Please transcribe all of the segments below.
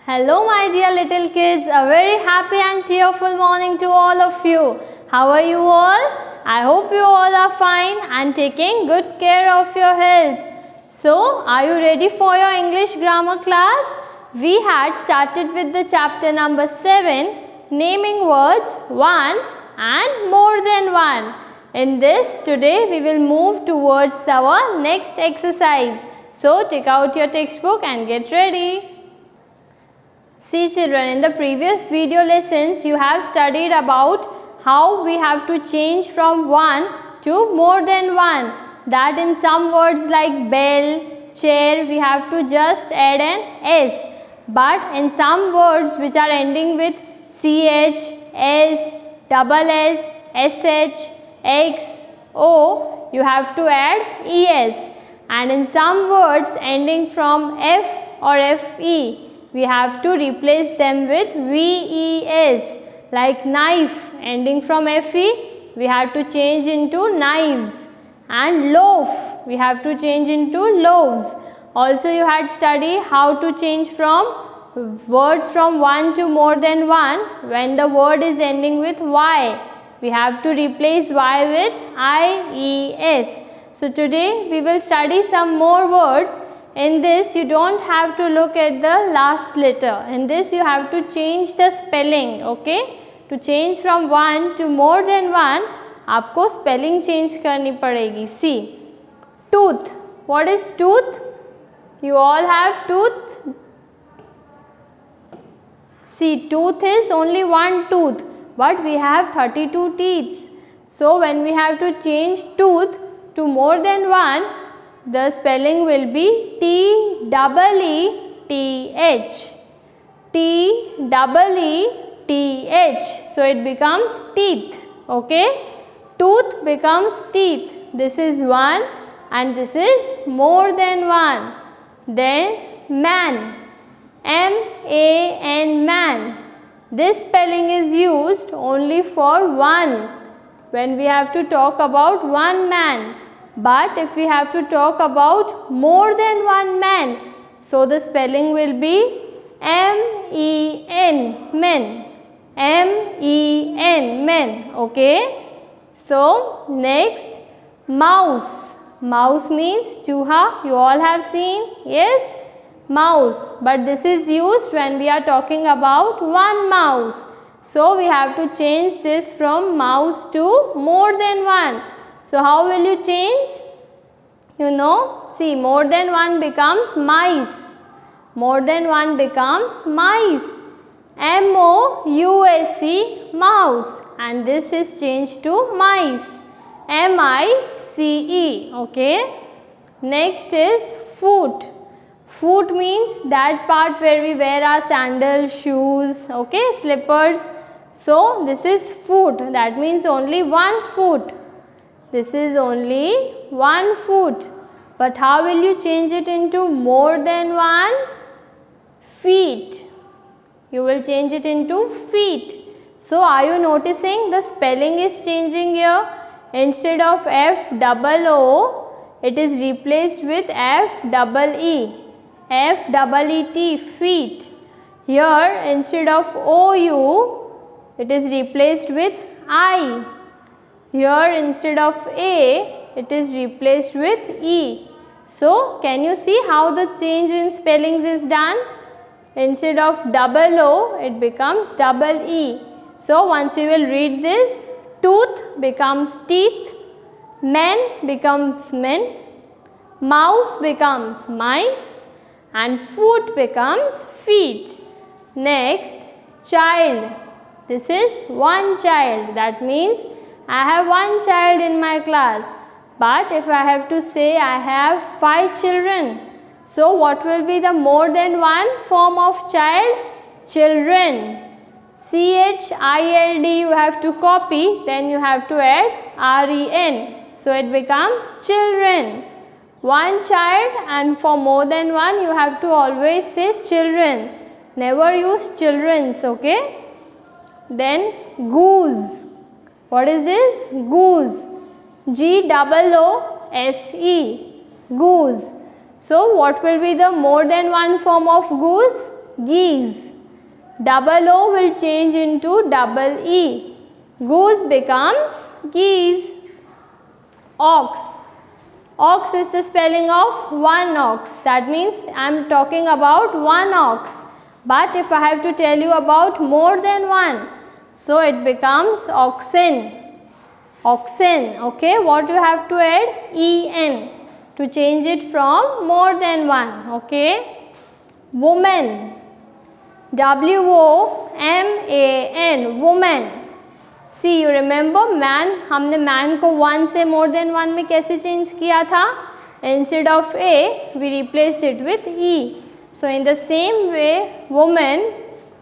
Hello my dear little kids, a very happy and cheerful morning to all of you. How are you all? I hope you all are fine and taking good care of your health. So, are you ready for your English grammar class? We had started with the chapter number 7, naming words one and more than one. In this, today we will move towards our next exercise. So, take out your textbook and get ready. See children, in the previous video lessons you have studied about how we have to change from one to more than one. That in some words like bell, chair, we have to just add an S. But in some words which are ending with CH, S, double S, SH, X, O, you have to add ES. And in some words ending from F or FE, we have to replace them with VES, like knife ending from FE, we have to change into knives, and loaf, we have to change into loaves. Also you had studied how to change from words from one to more than one when the word is ending with Y. We have to replace Y with IES. So today we will study some more words. In this you don't have to look at the last letter. In this you have to change the spelling, okay? To change from one to more than one, आपको spelling change करनी पड़ेगी. See, tooth. What is tooth? You all have tooth. See, tooth is only one tooth, but we have 32 teeth. So when we have to change tooth to more than one, the spelling will be T-E-E-T-H. T-E-E-T-H. So it becomes teeth. Okay? Tooth becomes teeth. This is one and this is more than one. Then man. M-A-N, man. This spelling is used only for one when we have to talk about one man. But if we have to talk about more than one man, so the spelling will be M-E-N, men. M-E-N, men. Okay? So, next, mouse. Mouse means chuha. You all have seen? Yes? Mouse. But this is used when we are talking about one mouse. So, we have to change this from mouse to more than one. So, how will you change? You know, see, more than one becomes mice. More than one becomes mice. M-O-U-S-E, mouse. And this is changed to mice. M-I-C-E. Okay. Next is foot. Foot means that part where we wear our sandals, shoes, okay, slippers. So, this is foot. That means only one foot. This is only one foot. But how will you change it into more than one? Feet. You will change it into feet. So, are you noticing the spelling is changing here? Instead of F-O-O, it is replaced with F-E-E. F-E-E-T, feet. Here, instead of O-U, it is replaced with I. Here instead of A, it is replaced with E. So, can you see how the change in spellings is done? Instead of double O, it becomes double E. So, once you will read this, tooth becomes teeth, men becomes men, mouse becomes mice, and foot becomes feet. Next, child. This is one child. That means I have one child in my class, but if I have to say I have 5 children, so what will be the more than one form of child? Children. C-H-I-L-D you have to copy, then you have to add R-E-N. So it becomes children. One child, and for more than one you have to always say children. Never use children's, okay? Then goose. What is this? Goose. G-O-O-S-E. Goose. So, what will be the more than one form of goose? geese. Double O will change into double E. Goose becomes geese. Ox. Ox is the spelling of one ox. That means I am talking about one ox. But if I have to tell you about more than one, so it becomes oxen. Oxen. Okay. What you have to add? En to change it from more than one. Okay. Woman. WOMAN. Woman. See, you remember man, हमने man को one से more than one में कैसे change किया था? Instead of A, we replaced it with E. So in the same way, woman,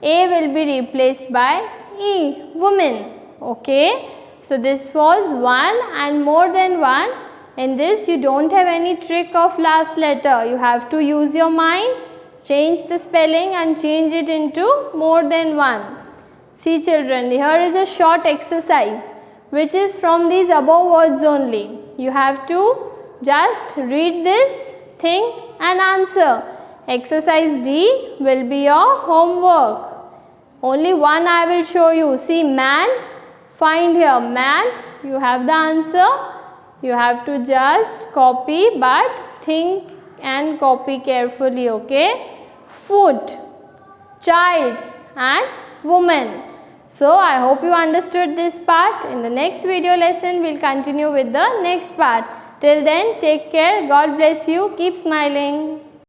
A will be replaced by E, woman. Okay. So this was one and more than one. In this you don't have any trick of last letter. You have to use your mind, change the spelling and change it into more than one. See children, here is a short exercise which is from these above words only. You have to just read this, think and answer. Exercise D will be your homework. Only one I will show you. See man, find here man, you have the answer. You have to just copy but think and copy carefully. Okay. Foot, child and woman. So I hope you understood this part. In the next video lesson we will continue with the next part. Till then, take care. God bless you. Keep smiling.